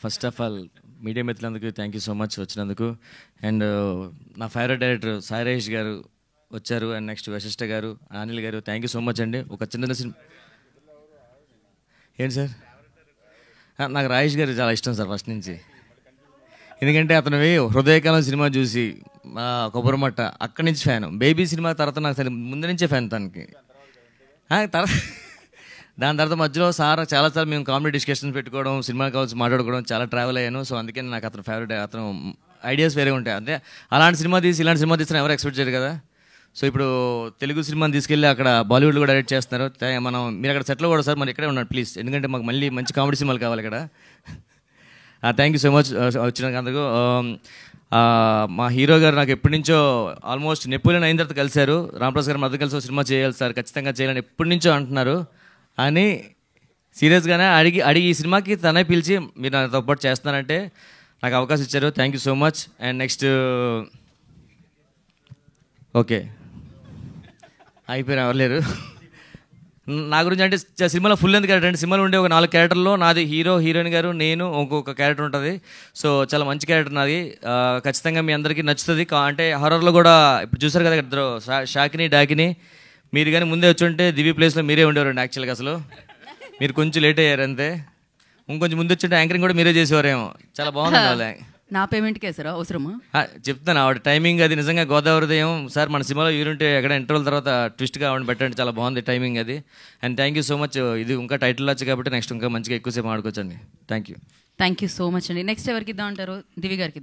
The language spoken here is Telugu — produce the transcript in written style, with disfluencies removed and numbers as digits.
ఫస్ట్ ఆఫ్ ఆల్ మీడియా మిత్రులందుకు థ్యాంక్ యూ సో మచ్ వచ్చినందుకు. అండ్ నా ఫేవరెట్ డైరెక్టర్ సాయి రాజేష్ గారు వచ్చారు. అండ్ నెక్స్ట్ వశిష్ఠ గారు, అనిల్ గారు, థ్యాంక్ యూ సో మచ్ అండి. ఒక చిన్న సినిమా ఏంటి సార్, నాకు రాజేష్ గారు చాలా ఇష్టం సార్ ఫస్ట్ నుంచి. ఎందుకంటే అతనివి హృదయకాలం సినిమా చూసి కొబ్బరిమట్ట అక్కడి నుంచి ఫ్యాన్. బేబీ సినిమా తర్వాత నాకు సరే ముందు నుంచే ఫ్యాన్ తనకి. తర్వాత దాని తర్వాత మధ్యలో చాలాసార్లు మేము కామెడీ డిస్కషన్స్ పెట్టుకోవడం, సినిమా కావాల్సి మాట్లాడుకోవడం, చాలా ట్రావెల్ అయ్యాను. సో అందుకని నాకు అతను ఫేవరెట్. అతను ఐడియాస్ వేరే ఉంటాయి. అంటే అలాంటి సినిమా తీసి ఇలాంటి సినిమా తీసిన ఎవరు ఎక్స్పెక్ట్ చేయరు కదా. సో ఇప్పుడు తెలుగు సినిమాని తీసుకెళ్ళి అక్కడ బాలీవుడ్లో కూడా డైరెక్ట్ చేస్తున్నారు. మీరు అక్కడ సెటిల్ కూడా సార్, మరి ఇక్కడే ఉన్నాడు ప్లీజ్, ఎందుకంటే మాకు మళ్ళీ మంచి కామెడీ సినిమాలు కావాలి ఇక్కడ. థ్యాంక్ యూ సో మచ్ వచ్చినందుకు. మా హీరో గారు నాకు ఎప్పటి నుంచో ఆల్మోస్ట్ నెపోలియన్ అయిన తర్వాత కలిశారు. రాంప్రసాద్ గారు మధ్య కలిసి సినిమా చేయాలి సార్, ఖచ్చితంగా చేయాలని ఎప్పటి నుంచో అంటున్నారు. అని సీరియస్గానే అడిగి ఈ సినిమాకి తనే పిలిచి మీరు నాతో పాటు చేస్తున్నారంటే నాకు అవకాశం ఇచ్చారు. Thank you so much. And next okay అయిపోయిన ఎవరు నా గురించి అంటే సినిమాలో ఫుల్ ఎందుకు క్యారెక్టర్ అంటే సినిమాలో ఉండే ఒక 4 క్యారెక్టర్లో నాది హీరో, హీరోయిన్ గారు, నేను, ఇంకొక క్యారెక్టర్ ఉంటుంది. సో చాలా మంచి క్యారెక్టర్ నాది. ఖచ్చితంగా మీ అందరికీ నచ్చుతుంది. అంటే హారర్లో కూడా ఇప్పుడు చూసారు కదా ఇద్దరు షాకిని డాకిని. మీరు కానీ ముందే వచ్చి ఉంటే దివ్య ప్లేస్లో మీరే ఉండేవారండి. యాక్చువల్గా అసలు మీరు కొంచెం లేట్ అయ్యారు అంతే. ఇంకొంచెం ముందు వచ్చి యాంకరింగ్ కూడా మీరే చేసేవారేమో. చాలా బాగుంది వాళ్ళే. నా పేమెంట్కే సార్ అవసరమా చెప్తాను. ఆవిడ టైమింగ్ అది నిజంగా గోదావరి ఉదయం సార్ మన సినిమాలో యూనిట్ ఎక్కడ ఇంటర్వల్ తర్వాత ట్విస్ట్గా ఆవిడ పెట్టండి, చాలా బాగుంది టైమింగ్ అది. And thank you so much. ఇది ఇంకా టైటిల్ వచ్చి కాబట్టి నెక్స్ట్ ఇంకా మంచిగా ఎక్కువసేపు ఆడుకోవచ్చండి. థ్యాంక్ యూ సో మచ్ అండి. నెక్స్ట్ ఎవరికి ఇద్దాం అంటారు? దివి గారికి.